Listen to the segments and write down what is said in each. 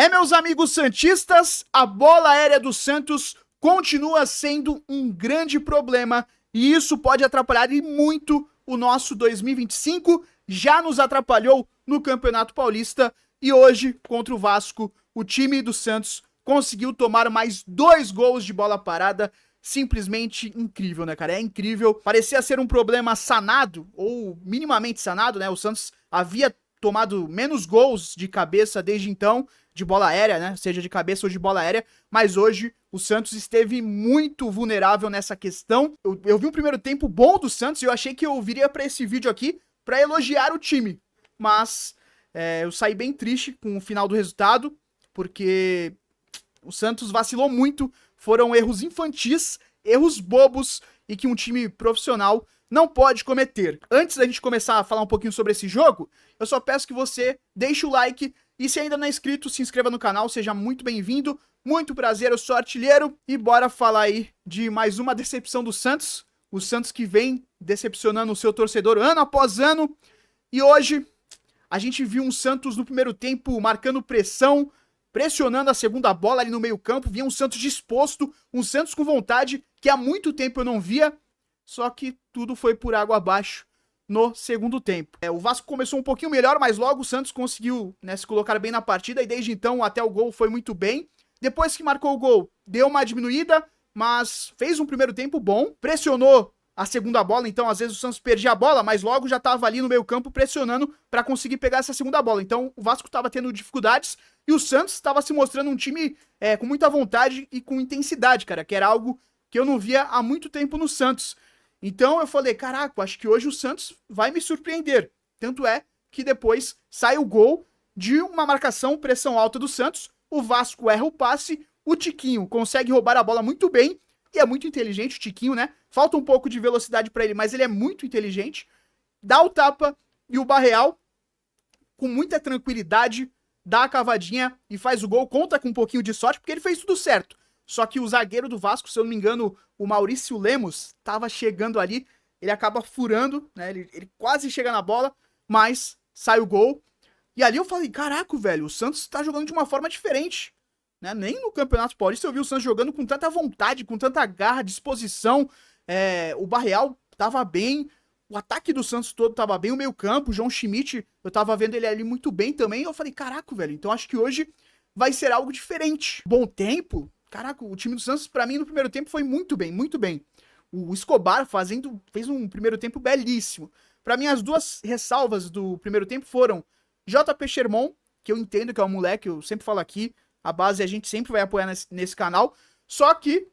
Meus amigos santistas, a bola aérea do Santos continua sendo um grande problema e isso pode atrapalhar e muito o nosso 2025. Já nos atrapalhou no Campeonato Paulista e hoje, contra o Vasco, o time do Santos conseguiu tomar mais 2 gols de bola parada. Simplesmente incrível, né, cara? É incrível. Parecia ser um problema sanado, ou minimamente sanado, né? O Santos havia tomado menos gols de cabeça desde então, de bola aérea, né? Seja de cabeça ou de bola aérea, mas hoje o Santos esteve muito vulnerável nessa questão. Eu vi um primeiro tempo bom do Santos e eu achei que eu viria pra esse vídeo aqui pra elogiar o time, mas eu saí bem triste com o final do resultado, porque o Santos vacilou muito, foram erros infantis, erros bobos e que um time profissional não pode cometer. Antes da gente começar a falar um pouquinho sobre esse jogo, eu só peço que você deixe o like e se ainda não é inscrito, se inscreva no canal, seja muito bem-vindo. Muito prazer, eu sou Artilheiro e bora falar aí de mais uma decepção do Santos. O Santos que vem decepcionando o seu torcedor ano após ano. E hoje a gente viu um Santos no primeiro tempo marcando pressão, pressionando a segunda bola ali no meio campo. Via um Santos disposto, um Santos com vontade que há muito tempo eu não via. Só que tudo foi por água abaixo no segundo tempo. O Vasco começou um pouquinho melhor, mas logo o Santos conseguiu, né, se colocar bem na partida e desde então até o gol foi muito bem. Depois que marcou o gol, deu uma diminuída, mas fez um primeiro tempo bom, pressionou a segunda bola, então às vezes o Santos perdia a bola, mas logo já estava ali no meio campo pressionando para conseguir pegar essa segunda bola. Então o Vasco estava tendo dificuldades e o Santos estava se mostrando um time com muita vontade e com intensidade, cara, que era algo que eu não via há muito tempo no Santos. Então eu falei, caraca, acho que hoje o Santos vai me surpreender. Tanto é que depois sai o gol de uma marcação, pressão alta do Santos, o Vasco erra o passe, o Tiquinho consegue roubar a bola muito bem, e é muito inteligente o Tiquinho, né? Falta um pouco de velocidade pra ele, mas ele é muito inteligente. Dá o tapa e o Barreal, com muita tranquilidade, dá a cavadinha e faz o gol, conta com um pouquinho de sorte, porque ele fez tudo certo. Só que o zagueiro do Vasco, se eu não me engano, o Maurício Lemos, tava chegando ali, ele acaba furando, né? Ele quase chega na bola, mas sai o gol. E ali eu falei, caraca, velho, o Santos tá jogando de uma forma diferente, né? Nem no Campeonato Paulista eu vi o Santos jogando com tanta vontade, com tanta garra, disposição. O Barreal tava bem, o ataque do Santos todo tava bem, o meio campo, o João Schmidt, eu tava vendo ele ali muito bem também. Eu falei, caraca, velho, então acho que hoje vai ser algo diferente. Bom tempo. Caraca, o time do Santos, pra mim, no primeiro tempo foi muito bem, muito bem. O Escobar fez um primeiro tempo belíssimo. Pra mim, as duas ressalvas do primeiro tempo foram JP Sherman, que eu entendo que é um moleque, eu sempre falo aqui, a base a gente sempre vai apoiar nesse canal, só que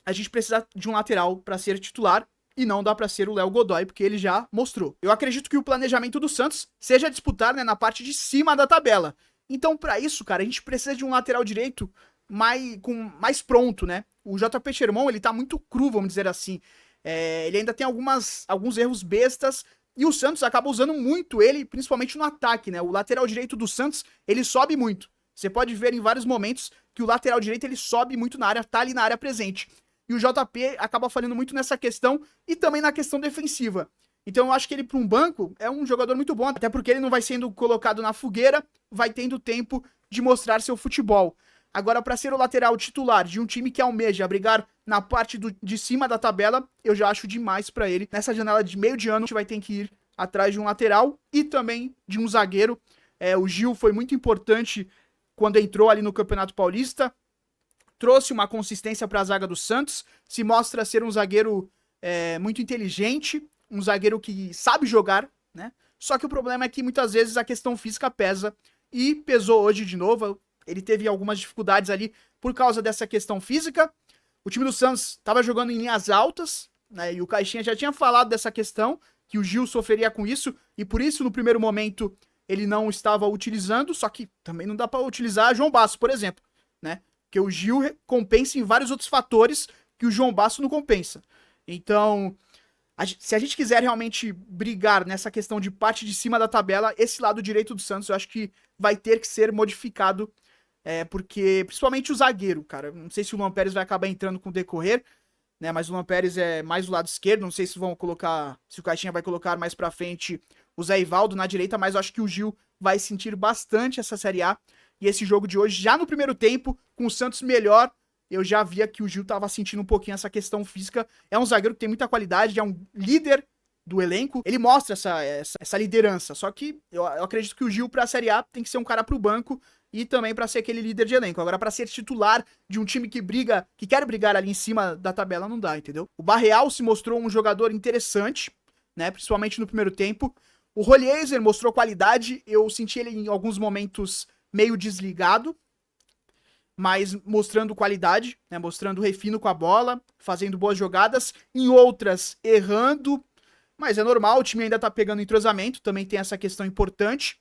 a gente precisa de um lateral pra ser titular e não dá pra ser o Léo Godoy, porque ele já mostrou. Eu acredito que o planejamento do Santos seja disputar, né, na parte de cima da tabela. Então, pra isso, cara, a gente precisa de um lateral direito mais pronto, né? O JP Sherman, ele tá muito cru, vamos dizer assim. Ele ainda tem alguns erros bestas e o Santos acaba usando muito ele, principalmente no ataque, né? O lateral direito do Santos, ele sobe muito. Você pode ver em vários momentos que o lateral direito, ele sobe muito na área, tá ali na área presente. E o JP acaba falhando muito nessa questão e também na questão defensiva. Então eu acho que ele, para um banco, é um jogador muito bom, até porque ele não vai sendo colocado na fogueira, vai tendo tempo de mostrar seu futebol. Agora, para ser o lateral titular de um time que almeja brigar na parte de cima da tabela, eu já acho demais para ele. Nessa janela de meio de ano, a gente vai ter que ir atrás de um lateral e também de um zagueiro. O Gil foi muito importante quando entrou ali no Campeonato Paulista. Trouxe uma consistência para a zaga do Santos. Se mostra ser um zagueiro muito inteligente, um zagueiro que sabe jogar, né? Só que o problema é que muitas vezes a questão física pesa e pesou hoje de novo. Ele teve algumas dificuldades ali por causa dessa questão física. O time do Santos estava jogando em linhas altas, né? E o Caixinha já tinha falado dessa questão, que o Gil sofreria com isso, e por isso, no primeiro momento, ele não estava utilizando, só que também não dá para utilizar João Basso, por exemplo, né? Porque o Gil compensa em vários outros fatores que o João Basso não compensa. Então, se a gente quiser realmente brigar nessa questão de parte de cima da tabela, esse lado direito do Santos, eu acho que vai ter que ser modificado. Porque, principalmente o zagueiro, cara, não sei se o Luan Pérez vai acabar entrando com o decorrer, né, mas o Luan Pérez é mais do lado esquerdo, não sei se vão colocar, se o Caixinha vai colocar mais pra frente o Zé Ivaldo na direita, mas eu acho que o Gil vai sentir bastante essa Série A, E esse jogo de hoje, já no primeiro tempo, com o Santos melhor, eu já via que o Gil tava sentindo um pouquinho essa questão física. É um zagueiro que tem muita qualidade, é um líder do elenco. Ele mostra essa liderança. Só que eu acredito que o Gil, pra Série A, tem que ser um cara pro banco e também pra ser aquele líder de elenco. Agora, pra ser titular de um time que briga, que quer brigar ali em cima da tabela, não dá, entendeu? O Barreal se mostrou um jogador interessante, né? Principalmente no primeiro tempo. O Roliezer mostrou qualidade. Eu senti ele em alguns momentos meio desligado, mas mostrando qualidade, né, mostrando refino com a bola, fazendo boas jogadas, em outras errando, mas é normal, o time ainda tá pegando entrosamento, também tem essa questão importante.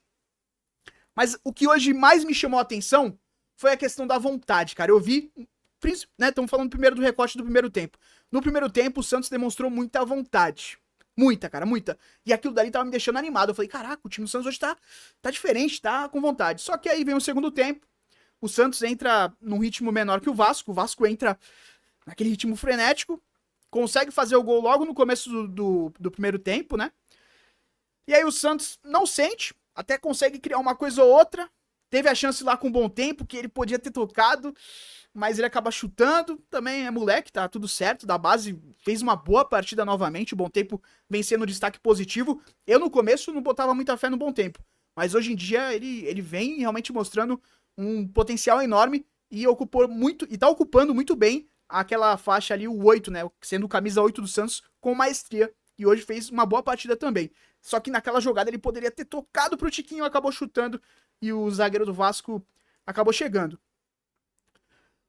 Mas o que hoje mais me chamou a atenção foi a questão da vontade, cara. Eu vi, né, estamos falando primeiro do recorte do primeiro tempo. No primeiro tempo, o Santos demonstrou muita vontade. Muita, cara, muita. E aquilo dali tava me deixando animado. Eu falei, caraca, o time do Santos hoje tá diferente, tá com vontade. Só que aí vem o segundo tempo, o Santos entra num ritmo menor que o Vasco entra naquele ritmo frenético, consegue fazer o gol logo no começo do primeiro tempo, né? E aí o Santos não sente, até consegue criar uma coisa ou outra, teve a chance lá com Bom Tempo, que ele podia ter tocado, mas ele acaba chutando, também é moleque, tá tudo certo, da base fez uma boa partida novamente, o Bom Tempo vem sendo destaque positivo. Eu no começo não botava muita fé no Bom Tempo, mas hoje em dia ele vem realmente mostrando um potencial enorme e ocupou muito, e tá ocupando muito bem aquela faixa ali, o 8, né, sendo o camisa 8 do Santos com maestria, e hoje fez uma boa partida também. Só que naquela jogada ele poderia ter tocado pro Tiquinho, acabou chutando e o zagueiro do Vasco acabou chegando.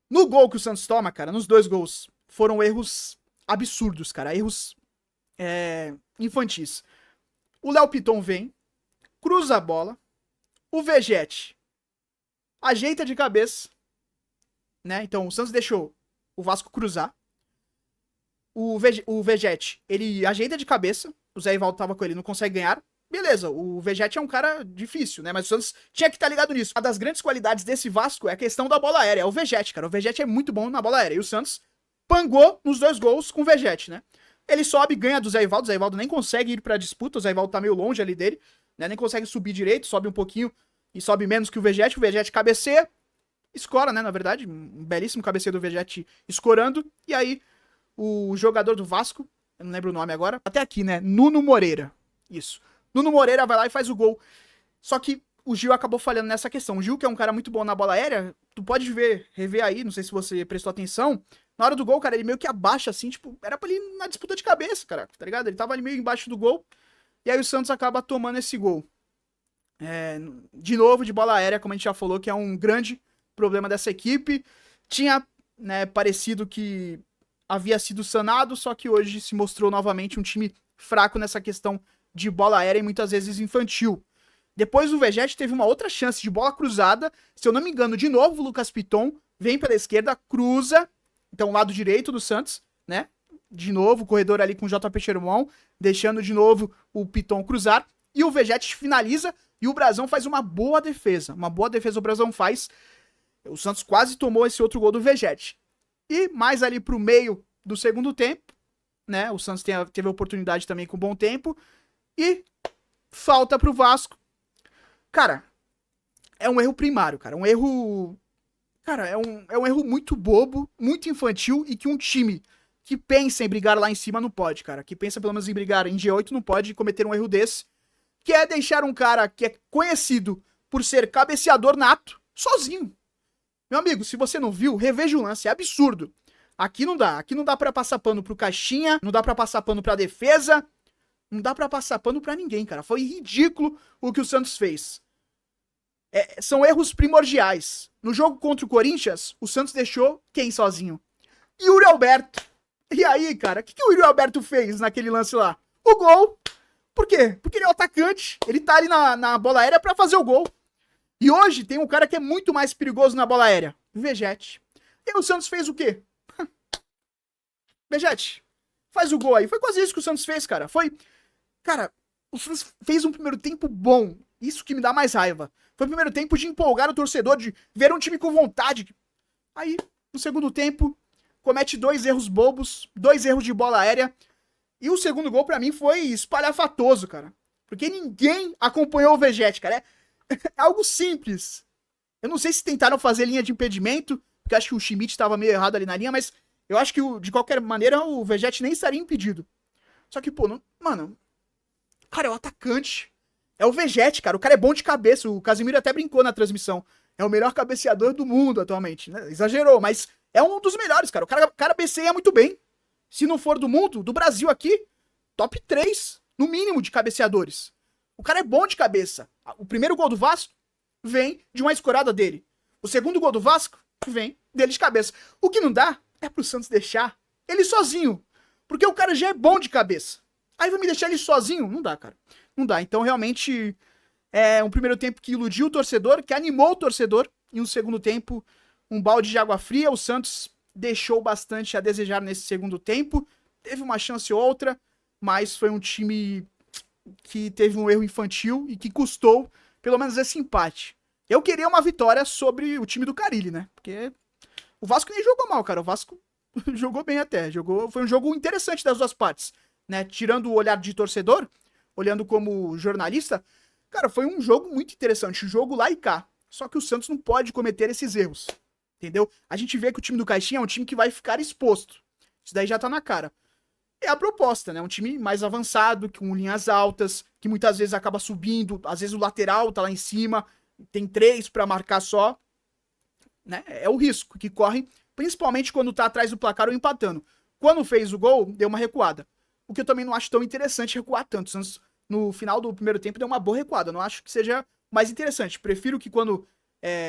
No gol que o Santos toma, cara, nos dois gols, foram erros absurdos, cara, erros infantis. O Léo Piton vem, cruza a bola, o Vegete ajeita de cabeça, né? Então o Santos deixou o Vasco cruzar. O Vegete, ele ajeita de cabeça. O Zé Ivaldo tava com ele, não consegue ganhar. Beleza, o Vegete é um cara difícil, né? Mas o Santos tinha que estar ligado nisso. Uma das grandes qualidades desse Vasco é a questão da bola aérea. É o Vegete, cara. O Vegete é muito bom na bola aérea. E o Santos pangou nos dois gols com o Vegete, né? Ele sobe, ganha do Zé Ivaldo. O Zé Ivaldo nem consegue ir pra disputa. O Zé Ivaldo tá meio longe ali dele, né? Nem consegue subir direito, sobe um pouquinho e sobe menos que o Vegete. O Vegete cabeceia, escora, né? Na verdade, um belíssimo cabeceio do Vegete escorando. E aí, o jogador do Vasco, eu não lembro o nome agora, até aqui, né? Nuno Moreira. Isso. Nuno Moreira vai lá e faz o gol. Só que o Gil acabou falhando nessa questão. O Gil, que é um cara muito bom na bola aérea, tu pode rever aí, não sei se você prestou atenção. Na hora do gol, cara, ele meio que abaixa assim, tipo, era pra ele ir na disputa de cabeça, cara, tá ligado? Ele tava ali meio embaixo do gol. E aí o Santos acaba tomando esse gol. De novo, de bola aérea, como a gente já falou, que é um grande problema dessa equipe. Tinha, né, parecido que havia sido sanado, só que hoje se mostrou novamente um time fraco nessa questão de bola aérea e muitas vezes infantil. Depois o Vegete teve uma outra chance de bola cruzada, se eu não me engano, de novo o Lucas Piton vem pela esquerda, cruza, então lado direito do Santos, né? De novo o corredor ali com o JP Chermão, deixando de novo o Piton cruzar, e o Vegete finaliza e o Brazão faz uma boa defesa o Brazão faz. O Santos quase tomou esse outro gol do Vegete. E mais ali pro meio do segundo tempo, né? O Santos teve a oportunidade também com Bom Tempo. E falta pro Vasco. Cara, é um erro primário, cara. Um erro... Cara, é um erro muito bobo, muito infantil e que um time que pensa em brigar lá em cima não pode, cara. Que pensa pelo menos em brigar em G8 não pode cometer um erro desse. Que é deixar um cara que é conhecido por ser cabeceador nato sozinho. Meu amigo, se você não viu, reveja o lance, é absurdo. Aqui não dá pra passar pano pro Caixinha, não dá pra passar pano pra defesa, não dá pra passar pano pra ninguém, cara. Foi ridículo o que o Santos fez. São erros primordiais. No jogo contra o Corinthians, o Santos deixou quem sozinho? Yuri Alberto. E aí, cara, o que o Yuri Alberto fez naquele lance lá? O gol. Por quê? Porque ele é o atacante, ele tá ali na bola aérea pra fazer o gol. E hoje tem um cara que é muito mais perigoso na bola aérea. Vegete. E aí o Santos fez o quê? Vegete, faz o gol aí. Foi quase isso que o Santos fez, cara. Cara, o Santos fez um primeiro tempo bom. Isso que me dá mais raiva. Foi o primeiro tempo de empolgar o torcedor, de ver um time com vontade. Aí, no segundo tempo, comete 2 erros bobos, 2 erros de bola aérea. E o segundo gol, pra mim, foi espalhafatoso, cara. Porque ninguém acompanhou o Vegete, cara. É algo simples. Eu não sei se tentaram fazer linha de impedimento, porque eu acho que o Schmidt estava meio errado ali na linha, mas eu acho que, de qualquer maneira, o Vegete nem estaria impedido. Só que, pô, não, mano, cara, é o atacante. É o Vegete, cara. O cara é bom de cabeça. O Casemiro até brincou na transmissão. É o melhor cabeceador do mundo atualmente, né? Exagerou, mas é um dos melhores, cara. O cara cabeceia muito bem. Se não for do mundo, do Brasil aqui, top 3, no mínimo, de cabeceadores. O cara é bom de cabeça. O primeiro gol do Vasco vem de uma escorada dele. O segundo gol do Vasco vem dele de cabeça. O que não dá é pro Santos deixar ele sozinho. Porque o cara já é bom de cabeça. Aí vai me deixar ele sozinho? Não dá, cara. Não dá. Então, realmente, é um primeiro tempo que iludiu o torcedor, que animou o torcedor. E um segundo tempo, um balde de água fria. O Santos deixou bastante a desejar nesse segundo tempo. Teve uma chance ou outra, mas foi um time que teve um erro infantil e que custou, pelo menos, esse empate. Eu queria uma vitória sobre o time do Carille, né? Porque o Vasco nem jogou mal, cara. O Vasco jogou bem até. Foi um jogo interessante das duas partes, né? Tirando o olhar de torcedor, olhando como jornalista, cara, foi um jogo muito interessante. Um jogo lá e cá. Só que o Santos não pode cometer esses erros, entendeu? A gente vê que o time do Caixinha é um time que vai ficar exposto. Isso daí já tá na cara. É a proposta, né? Um time mais avançado, com linhas altas, que muitas vezes acaba subindo, às vezes o lateral tá lá em cima, tem 3 pra marcar só, né? É o risco que corre, principalmente quando tá atrás do placar ou empatando. Quando fez o gol, deu uma recuada. O que eu também não acho tão interessante recuar tanto. O Santos, no final do primeiro tempo, deu uma boa recuada. Eu não acho que seja mais interessante. Prefiro que quando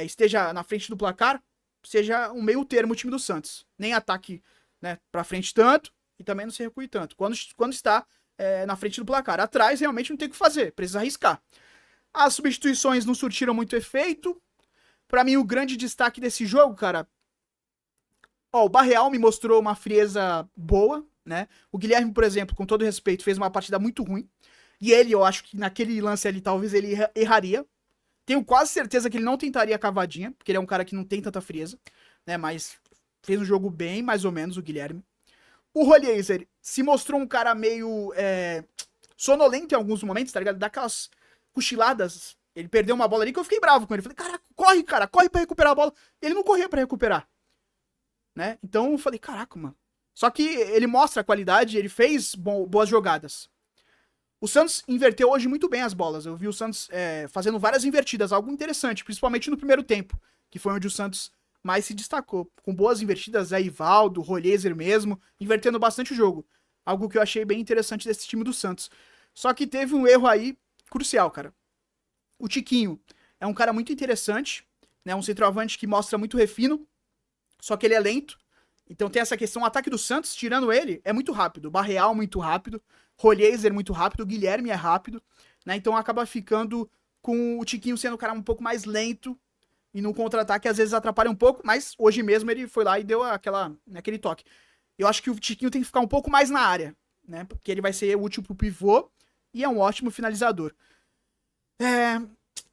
esteja na frente do placar, seja um meio termo o time do Santos. Nem ataque, né, pra frente tanto, e também não se recue tanto. Quando está na frente do placar. Atrás, realmente não tem o que fazer. Precisa arriscar. As substituições não surtiram muito efeito. Pra mim, o grande destaque desse jogo, cara... Ó, o Barreal me mostrou uma frieza boa, né? O Guilherme, por exemplo, com todo respeito, fez uma partida muito ruim. E ele, eu acho que naquele lance ali, talvez ele erraria. Tenho quase certeza que ele não tentaria a cavadinha, porque ele é um cara que não tem tanta frieza, né? Mas fez um jogo bem, mais ou menos, o Guilherme. O Rolheiser se mostrou um cara meio sonolento em alguns momentos, tá ligado? Daquelas cochiladas. Ele perdeu uma bola ali que eu fiquei bravo com ele. Falei, cara, corre pra recuperar a bola. Ele não corria pra recuperar, né? Então eu falei, caraca, mano. Só que ele mostra a qualidade, ele fez boas jogadas. O Santos inverteu hoje muito bem as bolas. Eu vi o Santos fazendo várias invertidas, algo interessante, principalmente no primeiro tempo, que foi onde o Santos mais se destacou. Com boas invertidas, Ivaldo, Rolheiser mesmo, invertendo bastante o jogo. Algo que eu achei bem interessante desse time do Santos. Só que teve um erro aí crucial, cara. O Tiquinho é um cara muito interessante, né? Um centroavante que mostra muito refino, só que ele é lento. Então tem essa questão, o ataque do Santos, tirando ele, é muito rápido. Barreal muito rápido, Rolheiser muito rápido, Guilherme é rápido, né? Então acaba ficando com o Tiquinho sendo um cara um pouco mais lento e no contra-ataque às vezes atrapalha um pouco, mas hoje mesmo ele foi lá e deu aquele toque. Eu acho que o Tiquinho tem que ficar um pouco mais na área, né? Porque ele vai ser útil pro pivô e é um ótimo finalizador.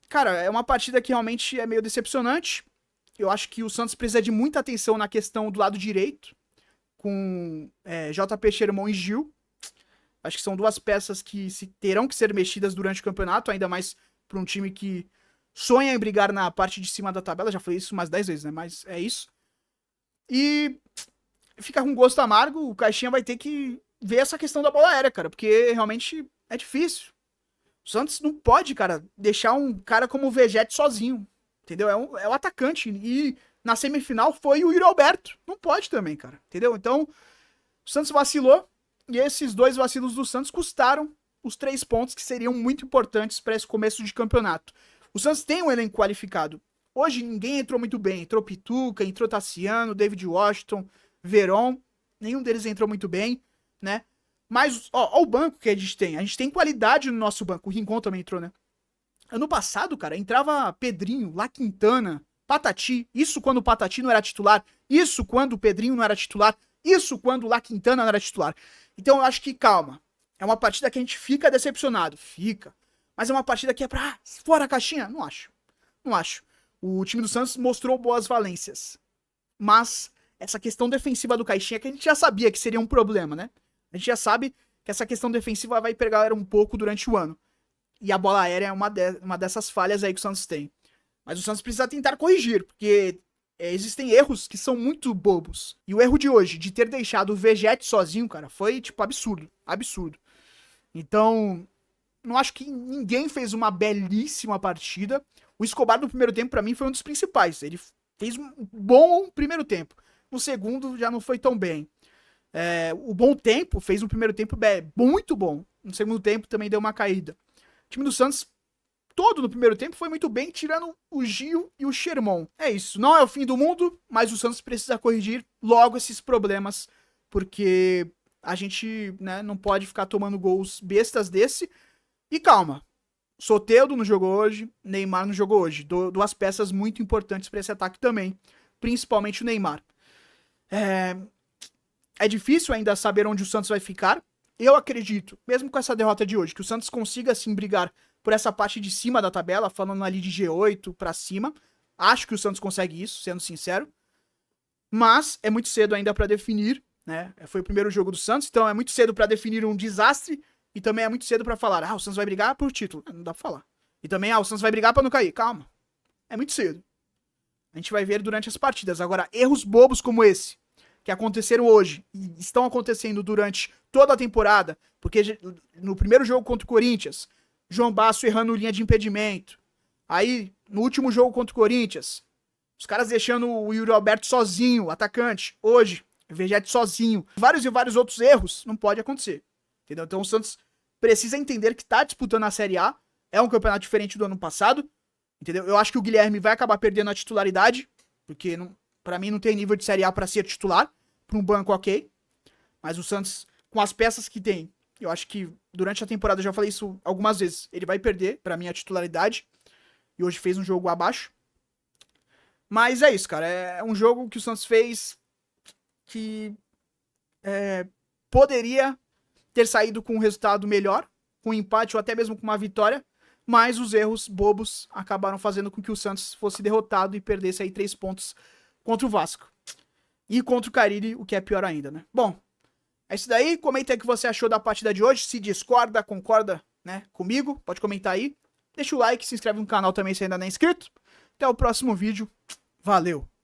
Cara, é uma partida que realmente é meio decepcionante. Eu acho que o Santos precisa de muita atenção na questão do lado direito, com JP Xermon e Gil. Acho que são duas peças que terão que ser mexidas durante o campeonato, ainda mais para um time que sonha em brigar na parte de cima da tabela. Já falei isso umas 10 vezes, né? Mas é isso. E fica com gosto amargo. O Caixinha vai ter que ver essa questão da bola aérea, cara, porque realmente é difícil. O Santos não pode, cara, deixar um cara como o Vegete sozinho. Entendeu? É o atacante. E na semifinal foi o Yuri Alberto. Não pode também, cara. Entendeu? Então, o Santos vacilou. E esses 2 vacilos do Santos custaram os 3 pontos que seriam muito importantes para esse começo de campeonato. O Santos tem um elenco qualificado. Hoje ninguém entrou muito bem. Entrou Pituca, entrou Tassiano, David Washington, Veron. Nenhum deles entrou muito bem, né? Mas, ó o banco que a gente tem. A gente tem qualidade no nosso banco. O Rincon também entrou, né? Ano passado, cara, entrava Pedrinho, La Quintana, Patati. Isso quando o Patati não era titular. Isso quando o Pedrinho não era titular. Isso quando o La Quintana não era titular. Então eu acho que, calma. É uma partida que a gente fica decepcionado. Fica. Mas é uma partida que é pra fora a caixinha? Não acho. Não acho. O time do Santos mostrou boas valências. Mas essa questão defensiva do Caixinha, que a gente já sabia que seria um problema, né? A gente já sabe que essa questão defensiva vai pegar um pouco durante o ano. E a bola aérea é uma dessas falhas aí que o Santos tem. Mas o Santos precisa tentar corrigir, porque existem erros que são muito bobos. E o erro de hoje, de ter deixado o Vegete sozinho, cara, foi, tipo, absurdo. Absurdo. Então, não acho que ninguém fez uma belíssima partida. O Escobar no primeiro tempo, pra mim, foi um dos principais. Ele fez um bom primeiro tempo. No segundo, já não foi tão bem. O Bom Tempo fez um primeiro tempo muito bom. No segundo tempo, também deu uma caída. O time do Santos, todo no primeiro tempo, foi muito bem, tirando o Gil e o Sherman. É isso. Não é o fim do mundo, mas o Santos precisa corrigir logo esses problemas, porque a gente, né, não pode ficar tomando gols bestas desse. E calma, Soteldo não jogou hoje, Neymar não jogou hoje. Duas peças muito importantes para esse ataque também, principalmente o Neymar. É difícil ainda saber onde o Santos vai ficar. Eu acredito, mesmo com essa derrota de hoje, que o Santos consiga sim brigar por essa parte de cima da tabela, falando ali de G8 para cima. Acho que o Santos consegue isso, sendo sincero. Mas é muito cedo ainda para definir, né? Foi o primeiro jogo do Santos, então é muito cedo para definir um desastre. E também é muito cedo pra falar, o Santos vai brigar por título. Não dá pra falar. E também, o Santos vai brigar pra não cair. Calma. É muito cedo. A gente vai ver durante as partidas. Agora, erros bobos como esse, que aconteceram hoje, e estão acontecendo durante toda a temporada, porque no primeiro jogo contra o Corinthians, João Basso errando linha de impedimento. Aí, no último jogo contra o Corinthians, os caras deixando o Yuri Alberto sozinho, atacante. Hoje, Vegete sozinho. Vários e vários outros erros, não pode acontecer. Entendeu? Então o Santos precisa entender que tá disputando a Série A. É um campeonato diferente do ano passado. Entendeu? Eu acho que o Guilherme vai acabar perdendo a titularidade. Porque pra mim não tem nível de Série A pra ser titular. Pra um banco ok. Mas o Santos, com as peças que tem, eu acho que durante a temporada, eu já falei isso algumas vezes, ele vai perder pra mim a titularidade. E hoje fez um jogo abaixo. Mas é isso, cara. É um jogo que o Santos fez que poderia ter saído com um resultado melhor, com um empate ou até mesmo com uma vitória, mas os erros bobos acabaram fazendo com que o Santos fosse derrotado e perdesse aí 3 pontos contra o Vasco. E contra o Carille, o que é pior ainda, né? Bom, é isso daí. Comenta aí o que você achou da partida de hoje. Se discorda, concorda, né, comigo, pode comentar aí. Deixa o like, se inscreve no canal também se ainda não é inscrito. Até o próximo vídeo. Valeu!